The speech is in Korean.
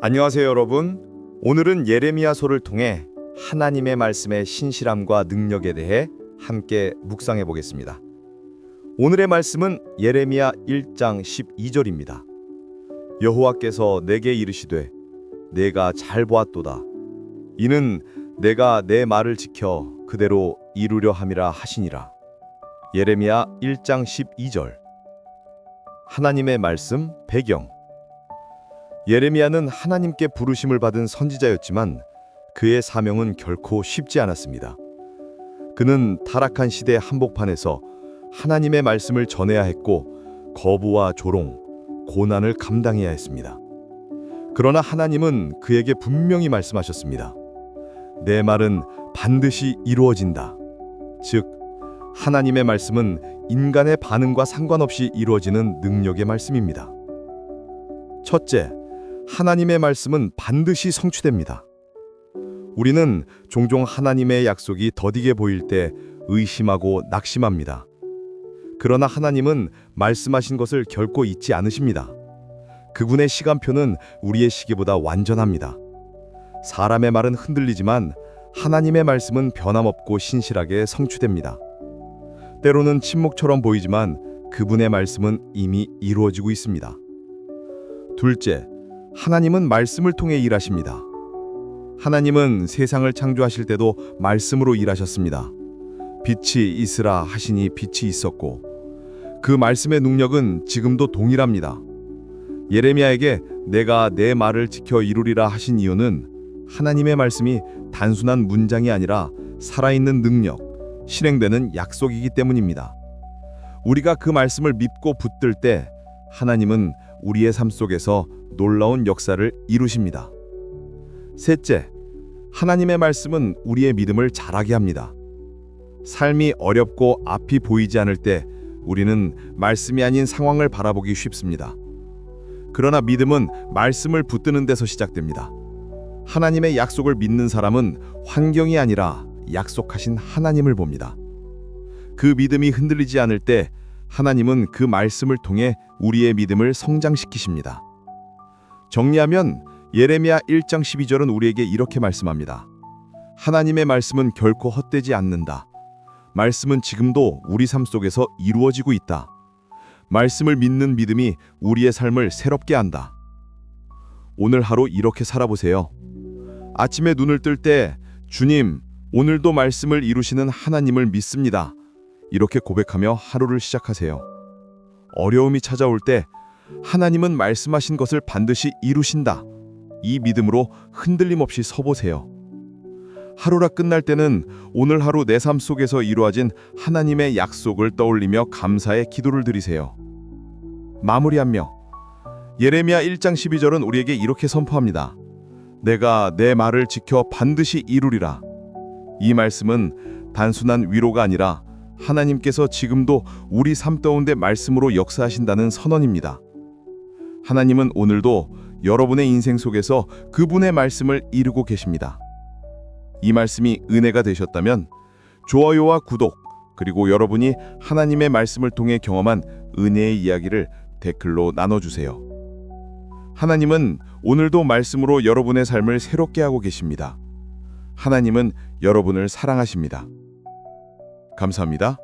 안녕하세요, 여러분. 오늘은 예레미야서를 통해 하나님의 말씀의 신실함과 능력에 대해 함께 묵상해 보겠습니다. 오늘의 말씀은 예레미야 1장 12절입니다. 여호와께서 내게 이르시되 내가 잘 보았도다. 이는 내가 내 말을 지켜 그대로 이루려 함이라 하시니라. 예레미야 1장 12절. 하나님의 말씀 배경. 예레미야는 하나님께 부르심을 받은 선지자였지만 그의 사명은 결코 쉽지 않았습니다. 그는 타락한 시대 한복판에서 하나님의 말씀을 전해야 했고 거부와 조롱, 고난을 감당해야 했습니다. 그러나 하나님은 그에게 분명히 말씀하셨습니다. 내 말은 반드시 이루어진다. 즉, 하나님의 말씀은 인간의 반응과 상관없이 이루어지는 능력의 말씀입니다. 첫째, 하나님의 말씀은 반드시 성취됩니다. 우리는 종종 하나님의 약속이 더디게 보일 때 의심하고 낙심합니다. 그러나 하나님은 말씀하신 것을 결코 잊지 않으십니다. 그분의 시간표는 우리의 시기보다 완전합니다. 사람의 말은 흔들리지만 하나님의 말씀은 변함없고 신실하게 성취됩니다. 때로는 침묵처럼 보이지만 그분의 말씀은 이미 이루어지고 있습니다. 둘째, 하나님은 말씀을 통해 일하십니다. 하나님은 세상을 창조하실 때도 말씀으로 일하셨습니다. 빛이 있으라 하시니 빛이 있었고 그 말씀의 능력은 지금도 동일합니다. 예레미야에게 내가 내 말을 지켜 이루리라 하신 이유는 하나님의 말씀이 단순한 문장이 아니라 살아있는 능력, 실행되는 약속이기 때문입니다. 우리가 그 말씀을 믿고 붙들 때 하나님은 우리의 삶 속에서 놀라운 역사를 이루십니다. 셋째, 하나님의 말씀은 우리의 믿음을 자라게 합니다. 삶이 어렵고 앞이 보이지 않을 때 우리는 말씀이 아닌 상황을 바라보기 쉽습니다. 그러나 믿음은 말씀을 붙드는 데서 시작됩니다. 하나님의 약속을 믿는 사람은 환경이 아니라 약속하신 하나님을 봅니다. 그 믿음이 흔들리지 않을 때 하나님은 그 말씀을 통해 우리의 믿음을 성장시키십니다. 정리하면 예레미야 1장 12절은 우리에게 이렇게 말씀합니다. 하나님의 말씀은 결코 헛되지 않는다. 말씀은 지금도 우리 삶 속에서 이루어지고 있다. 말씀을 믿는 믿음이 우리의 삶을 새롭게 한다. 오늘 하루 이렇게 살아보세요. 아침에 눈을 뜰 때 주님, 오늘도 말씀을 이루시는 하나님을 믿습니다. 이렇게 고백하며 하루를 시작하세요. 어려움이 찾아올 때 하나님은 말씀하신 것을 반드시 이루신다. 이 믿음으로 흔들림 없이 서보세요. 하루가 끝날 때는 오늘 하루 내 삶 속에서 이루어진 하나님의 약속을 떠올리며 감사의 기도를 드리세요. 마무리하며 예레미야 1장 12절은 우리에게 이렇게 선포합니다. 내가 내 말을 지켜 반드시 이루리라. 이 말씀은 단순한 위로가 아니라 하나님께서 지금도 우리 삶 가운데 말씀으로 역사하신다는 선언입니다. 하나님은 오늘도 여러분의 인생 속에서 그분의 말씀을 이루고 계십니다. 이 말씀이 은혜가 되셨다면 좋아요와 구독, 그리고 여러분이 하나님의 말씀을 통해 경험한 은혜의 이야기를 댓글로 나눠주세요. 하나님은 오늘도 말씀으로 여러분의 삶을 새롭게 하고 계십니다. 하나님은 여러분을 사랑하십니다. 감사합니다.